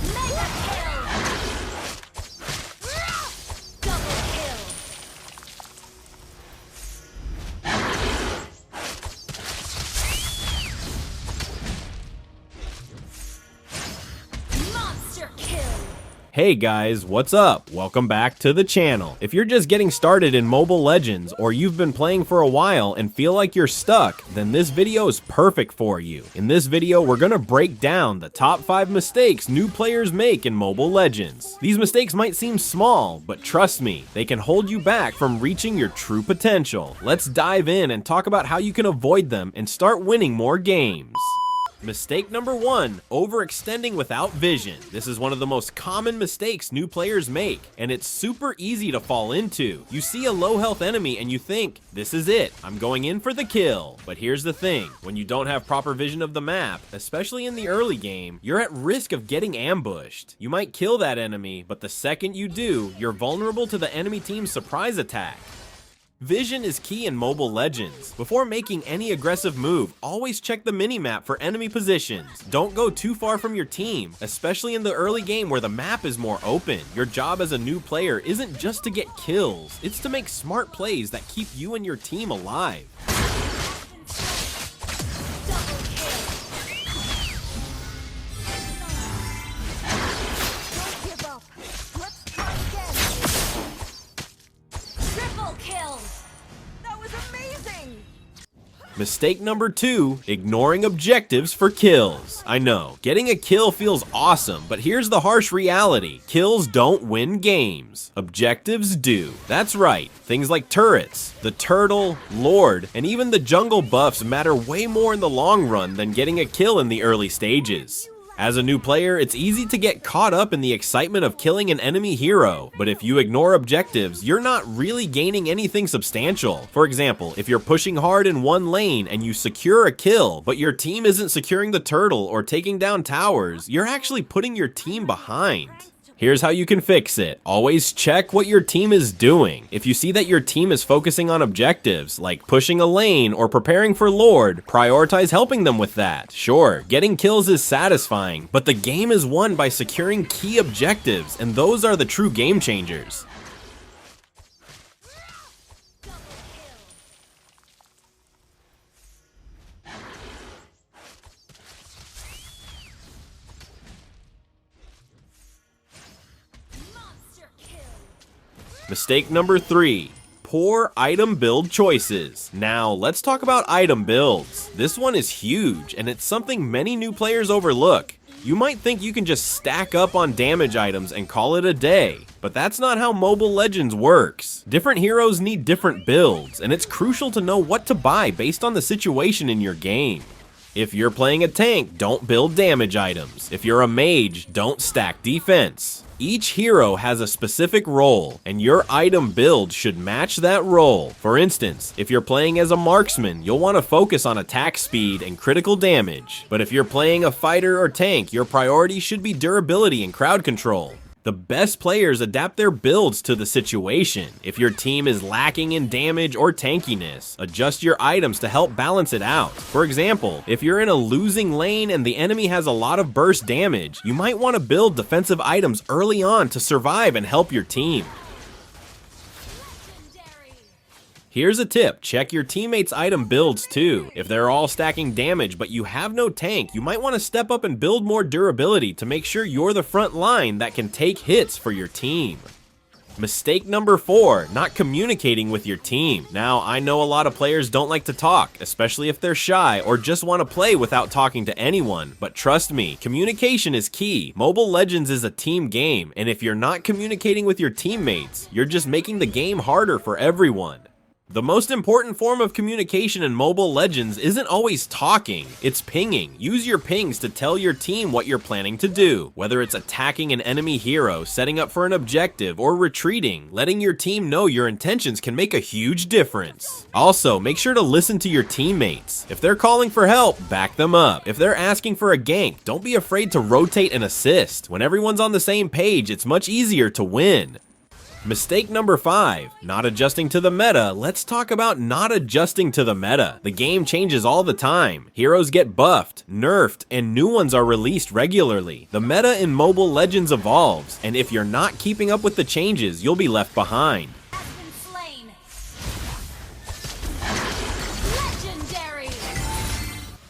Mega kill! Double kill! Monster kill! Hey guys, what's up? Welcome back to the channel. If you're just getting started in Mobile Legends or you've been playing for a while and feel like you're stuck, then this video is perfect for you. In this video, we're gonna break down the top 5 mistakes new players make in Mobile Legends. These mistakes might seem small, but trust me, they can hold you back from reaching your true potential. Let's dive in and talk about how you can avoid them and start winning more games. Mistake number 1, overextending without vision. This is one of the most common mistakes new players make, and it's super easy to fall into. You see a low health enemy and you think, this is it, I'm going in for the kill. But here's the thing, when you don't have proper vision of the map, especially in the early game, you're at risk of getting ambushed. You might kill that enemy, but the second you do, you're vulnerable to the enemy team's surprise attack. Vision is key in Mobile Legends. Before making any aggressive move, always check the minimap for enemy positions. Don't go too far from your team, especially in the early game where the map is more open. Your job as a new player isn't just to get kills, it's to make smart plays that keep you and your team alive. Mistake number 2, ignoring objectives for kills. I know, getting a kill feels awesome, but here's the harsh reality. Kills don't win games. Objectives do. That's right, things like turrets, the turtle, lord, and even the jungle buffs matter way more in the long run than getting a kill in the early stages. As a new player, it's easy to get caught up in the excitement of killing an enemy hero, but if you ignore objectives, you're not really gaining anything substantial. For example, if you're pushing hard in one lane and you secure a kill, but your team isn't securing the turtle or taking down towers, you're actually putting your team behind. Here's how you can fix it. Always check what your team is doing. If you see that your team is focusing on objectives, like pushing a lane or preparing for Lord, prioritize helping them with that. Sure, getting kills is satisfying, but the game is won by securing key objectives, and those are the true game changers. Mistake number 3, poor item build choices. Now, let's talk about item builds. This one is huge, and it's something many new players overlook. You might think you can just stack up on damage items and call it a day, but that's not how Mobile Legends works. Different heroes need different builds, and it's crucial to know what to buy based on the situation in your game. If you're playing a tank, don't build damage items. If you're a mage, don't stack defense. Each hero has a specific role, and your item build should match that role. For instance, if you're playing as a marksman, you'll want to focus on attack speed and critical damage. But if you're playing a fighter or tank, your priority should be durability and crowd control. The best players adapt their builds to the situation. If your team is lacking in damage or tankiness, adjust your items to help balance it out. For example, if you're in a losing lane and the enemy has a lot of burst damage, you might want to build defensive items early on to survive and help your team. Here's a tip, check your teammates' item builds too. If they're all stacking damage but you have no tank, you might want to step up and build more durability to make sure you're the front line that can take hits for your team. Mistake number 4, not communicating with your team. Now, I know a lot of players don't like to talk, especially if they're shy or just want to play without talking to anyone, but trust me, communication is key. Mobile Legends is a team game, and if you're not communicating with your teammates, you're just making the game harder for everyone. The most important form of communication in Mobile Legends isn't always talking, it's pinging. Use your pings to tell your team what you're planning to do. Whether it's attacking an enemy hero, setting up for an objective, or retreating, letting your team know your intentions can make a huge difference. Also, make sure to listen to your teammates. If they're calling for help, back them up. If they're asking for a gank, don't be afraid to rotate and assist. When everyone's on the same page, it's much easier to win. Mistake number 5, not adjusting to the meta. Let's talk about not adjusting to the meta. The game changes all the time. Heroes get buffed, nerfed, and new ones are released regularly. The meta in Mobile Legends evolves, and if you're not keeping up with the changes, you'll be left behind. Has been slain. Legendary.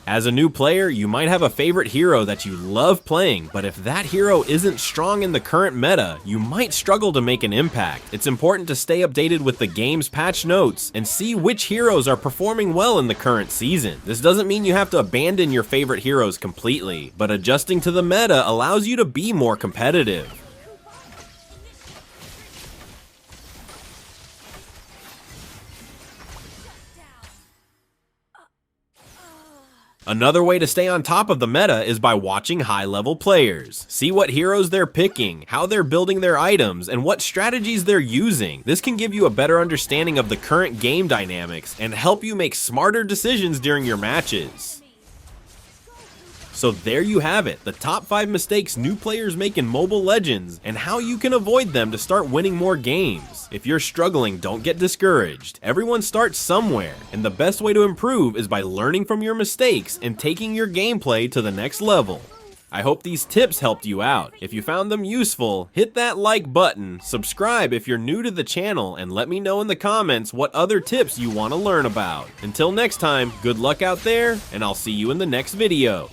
As a new player, you might have a favorite hero that you love playing, but if that hero isn't strong in the current meta, you might struggle to make an impact. It's important to stay updated with the game's patch notes and see which heroes are performing well in the current season. This doesn't mean you have to abandon your favorite heroes completely, but adjusting to the meta allows you to be more competitive. Another way to stay on top of the meta is by watching high-level players. See what heroes they're picking, how they're building their items, and what strategies they're using. This can give you a better understanding of the current game dynamics and help you make smarter decisions during your matches. So there you have it, the top 5 mistakes new players make in Mobile Legends and how you can avoid them to start winning more games. If you're struggling, don't get discouraged. Everyone starts somewhere, and the best way to improve is by learning from your mistakes and taking your gameplay to the next level. I hope these tips helped you out. If you found them useful, hit that like button, subscribe if you're new to the channel, and let me know in the comments what other tips you want to learn about. Until next time, good luck out there, and I'll see you in the next video.